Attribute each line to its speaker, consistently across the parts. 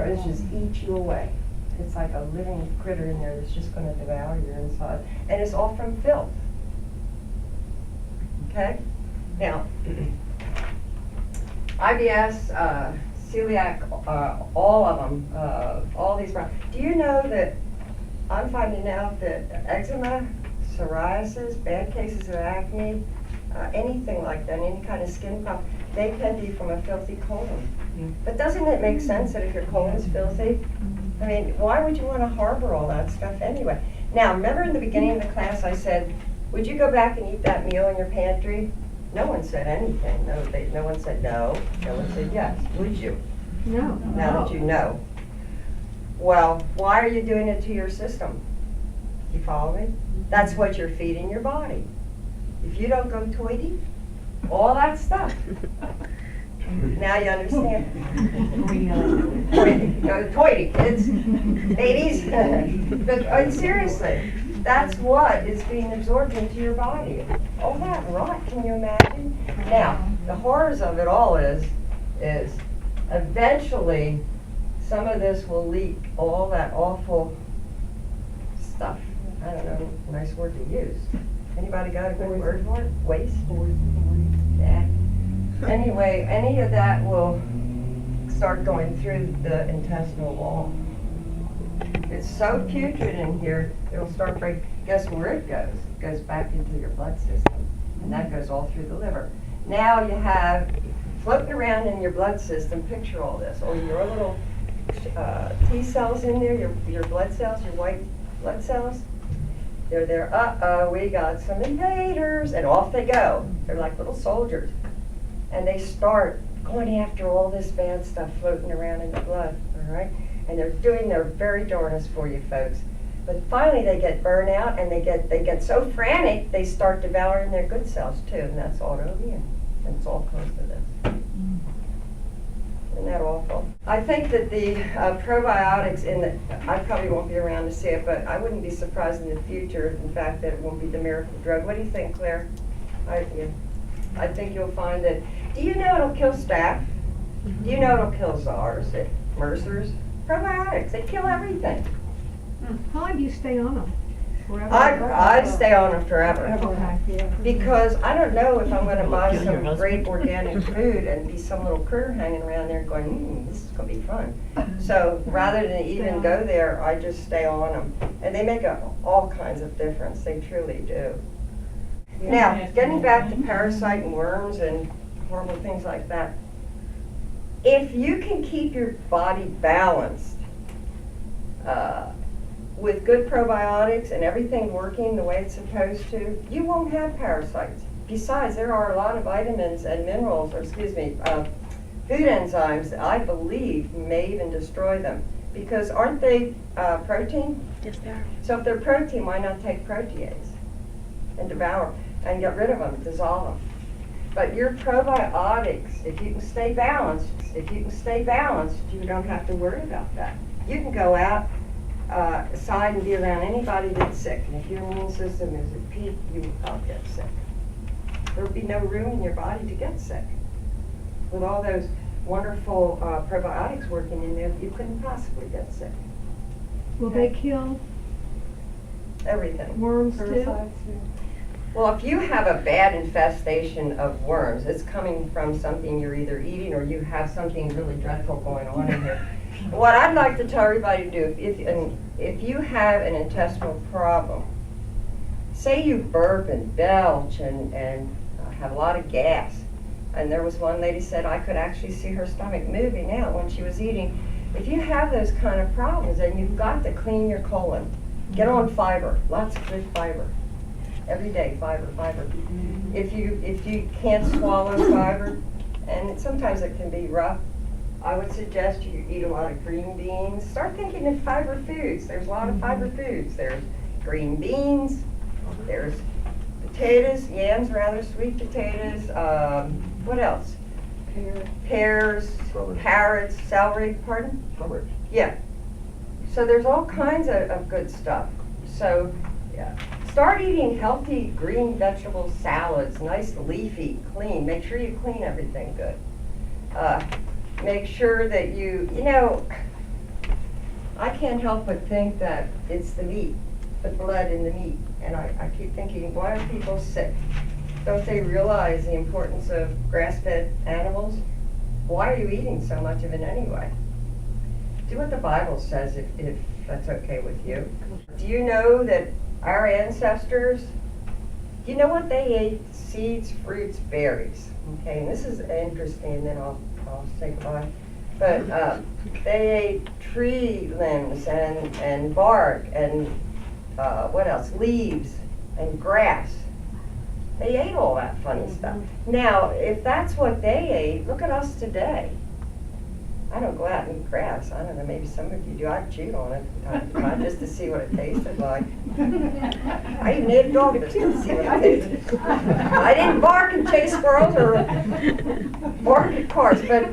Speaker 1: It's just eat you away. It's like a living critter in there that's just going to devour your inside. And it's all from filth. Okay? Now, IBS, celiac, all of them, all these. Do you know that I'm finding out that eczema, psoriasis, bad cases of acne, anything like that, any kind of skin problem, they can be from a filthy colon. But doesn't it make sense that if your colon's filthy, I mean, why would you want to harbor all that stuff anyway? Now, remember in the beginning of the class I said, would you go back and eat that meal in your pantry? No one said anything. No one said no. No one said yes. Would you?
Speaker 2: No.
Speaker 1: Now that you know. Well, why are you doing it to your system? You follow me? That's what you're feeding your body. If you don't go toity, all that stuff. Now you understand. Toity, kids, babies. But seriously, that's what is being absorbed into your body. All that rot, can you imagine? Now, the horrors of it all is eventually some of this will leak all that awful stuff. I don't know, nice word to use. Anybody got a good word for it? Waste? Yeah. Anyway, any of that will start going through the intestinal wall. It's so putrid in here, it'll start breaking. Guess where it goes? It goes back into your blood system, and that goes all through the liver. Now you have floating around in your blood system, picture all this, or your little T cells in there, your blood cells, your white blood cells. They're there, uh-oh, we got some invaders, and off they go. They're like little soldiers. And they start going after all this bad stuff floating around in the blood, all right? And they're doing their very darnest for you folks. But finally they get burnt out and they get so frantic, they start devouring their good cells too, and that's autoimmune. And it's all close to this. Isn't that awful? I think that the probiotics I probably won't be around to see it, but I wouldn't be surprised in the future, in fact, that it won't be the miracle drug. What do you think, Claire? I think you'll find that. Do you know it'll kill staph? Do you know it'll kill SARS, MRSAs? Probiotics, they kill everything.
Speaker 2: How long do you stay on them? Forever?
Speaker 1: I stay on them forever.
Speaker 2: Okay.
Speaker 1: Because I don't know if I'm going to buy some great organic food and be some little critter hanging around there going, this is going to be fun. So rather than even go there, I just stay on them. And they make all kinds of difference. They truly do. Now, getting back to parasite and worms and horrible things like that, if you can keep your body balanced with good probiotics and everything working the way it's supposed to, you won't have parasites. Besides, there are a lot of vitamins and minerals, or food enzymes that I believe may even destroy them. Because aren't they protein?
Speaker 3: Yes, they are.
Speaker 1: So if they're protein, why not take protease and devour and get rid of them, dissolve them? But your probiotics, if you can stay balanced, you don't have to worry about that. You can go outside and be around anybody that's sick. And if your immune system is at peak, you will get sick. There will be no room in your body to get sick. With all those wonderful probiotics working in there, you couldn't possibly get sick.
Speaker 2: Will they kill
Speaker 1: Everything.
Speaker 2: worms too?
Speaker 1: Well, if you have a bad infestation of worms, it's coming from something you're either eating or you have something really dreadful going on in here. What I'd like to tell everybody to do, if you have an intestinal problem, say you burp and belch and have a lot of gas, and there was one lady said I could actually see her stomach moving out when she was eating. If you have those kind of problems, then you've got to clean your colon. Get on fiber, lots of good fiber. Every day, fiber. If you can't swallow fiber, and sometimes it can be rough, I would suggest you eat a lot of green beans. Start thinking of fiber foods. There's a lot of fiber foods. There's green beans, there's potatoes, yams, rather sweet potatoes. What else? Pears, carrots, celery, pardon?
Speaker 4: Strawberries.
Speaker 1: Yeah. So there's all kinds of good stuff. So yeah. Start eating healthy green vegetable salads, nice leafy, clean. Make sure you clean everything good. Make sure that I can't help but think that it's the meat, the blood in the meat. And I keep thinking, why are people sick? Don't they realize the importance of grass-fed animals? Why are you eating so much of it anyway? Do what the Bible says if that's okay with you. Do you know that our ancestors, do you know what they ate? Seeds, fruits, berries. Okay, and this is interesting, and then I'll say goodbye. But they ate tree limbs and bark and what else? Leaves and grass. They ate all that funny stuff. Now, if that's what they ate, look at us today. I don't go out and eat grass. I don't know, maybe some of you do. I chewed on it from time to time just to see what it tasted like. I even ate a dog just to see what it tasted. I didn't bark and chase squirrels or bark at cars, but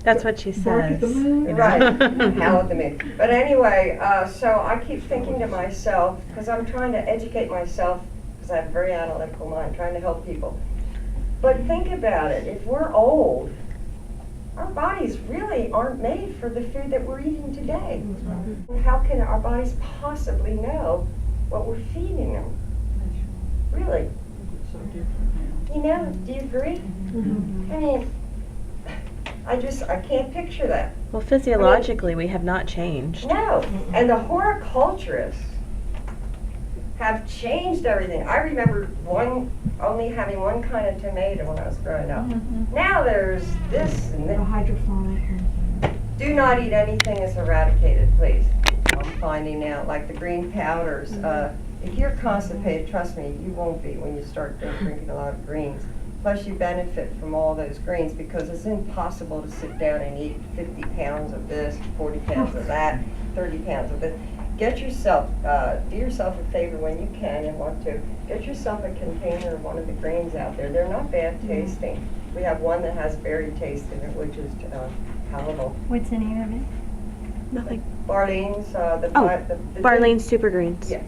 Speaker 3: That's what she
Speaker 2: Bark at the
Speaker 3: says.
Speaker 2: moon.
Speaker 1: right, howl at the moon. But anyway, so I keep thinking to myself, because I'm trying to educate myself, because I have a very analytical mind, trying to help people. But think about it, if we're old, our bodies really aren't made for the food that we're eating today. How can our bodies possibly know what we're feeding them? Really? You know, do you agree? I mean, I can't picture that.
Speaker 3: Well, physiologically, we have not changed.
Speaker 1: No, and the horrorculturists have changed everything. I remember only having one kind of tomato when I was growing up. Now there's this and
Speaker 2: The
Speaker 1: that.
Speaker 2: hydroponic.
Speaker 1: Do not eat anything that's eradicated, please. I'm finding out, like the green powders. If you're constipated, trust me, you won't be when you start drinking a lot of greens. Plus you benefit from all those greens because it's impossible to sit down and eat 50 pounds of this, 40 pounds of that, 30 pounds of this. Get yourself, do yourself a favor when you can and want to. Get yourself a container of one of the greens out there. They're not bad tasting. We have one that has berry taste in it, which is palatable.
Speaker 4: What's the name of it?
Speaker 3: Nothing.
Speaker 1: Barlean's, the
Speaker 3: Barlean's Super Greens.
Speaker 1: Yeah.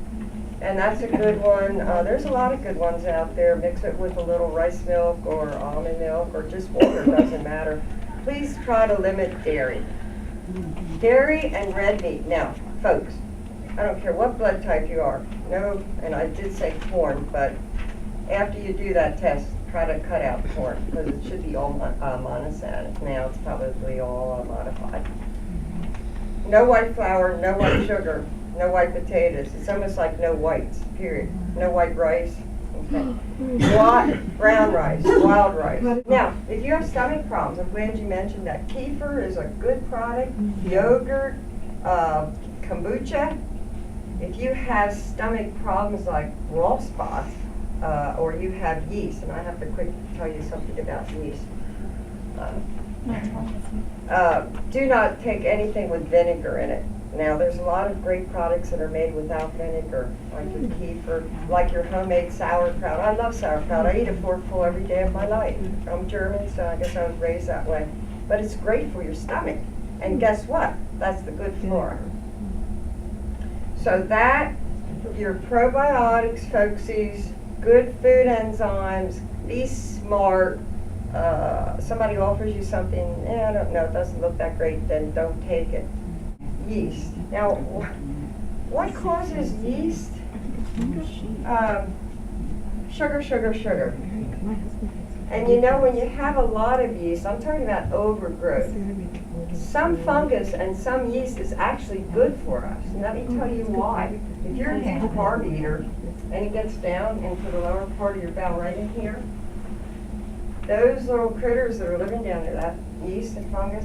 Speaker 1: And that's a good one. There's a lot of good ones out there. Mix it with a little rice milk or almond milk or just water, doesn't matter. Please try to limit dairy. Dairy and red meat. Now, folks, I don't care what blood type you are. No, and I did say corn, but after you do that test, try to cut out corn because it should be all monosaturated. Now it's probably all modified. No white flour, no white sugar. No white potatoes. It's almost like no whites, period. No white rice. Okay. Brown rice, wild rice. Now, if you have stomach problems, I'm glad you mentioned that. Kefir is a good product. Yogurt, kombucha. If you have stomach problems like raw spots, or you have yeast, and I have to quickly tell you something about yeast. Do not take anything with vinegar in it. Now, there's a lot of great products that are made without vinegar, like your kefir, like your homemade sauerkraut. I love sauerkraut. I eat a forkful every day of my life. I'm German, so I guess I was raised that way. But it's great for your stomach. And guess what? That's the good flora. So that, your probiotics, folksies, good food enzymes, be smart. Somebody offers you something, I don't know, it doesn't look that great, then don't take it. Yeast. Now, what causes yeast? Sugar, sugar, sugar. And you know, when you have a lot of yeast, I'm talking about overgrowth. Some fungus and some yeast is actually good for us. And let me tell you why. If you're a big carb eater and it gets down into the lower part of your bowel, right in here, those little critters that are living down there, that yeast and fungus.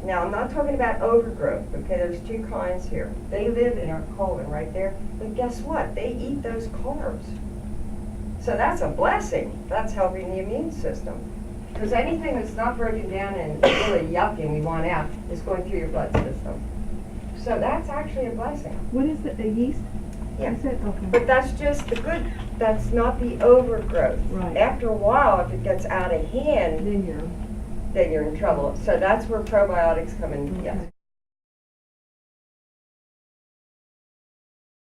Speaker 1: Now, I'm not talking about overgrowth, okay? There's two kinds here. They live in our colon right there, but guess what? They eat those carbs. So that's a blessing. That's helping the immune system. Because anything that's not broken down and really yucky and we want out is going through your blood system. So that's actually a blessing.
Speaker 2: What is it, a yeast?
Speaker 1: Yeah.
Speaker 2: Is it? Okay.
Speaker 1: But that's just the good, that's not the overgrowth.
Speaker 2: Right.
Speaker 1: After a while, if it gets out of hand,
Speaker 2: Then you're.
Speaker 1: then you're in trouble. So that's where probiotics come in. Yes.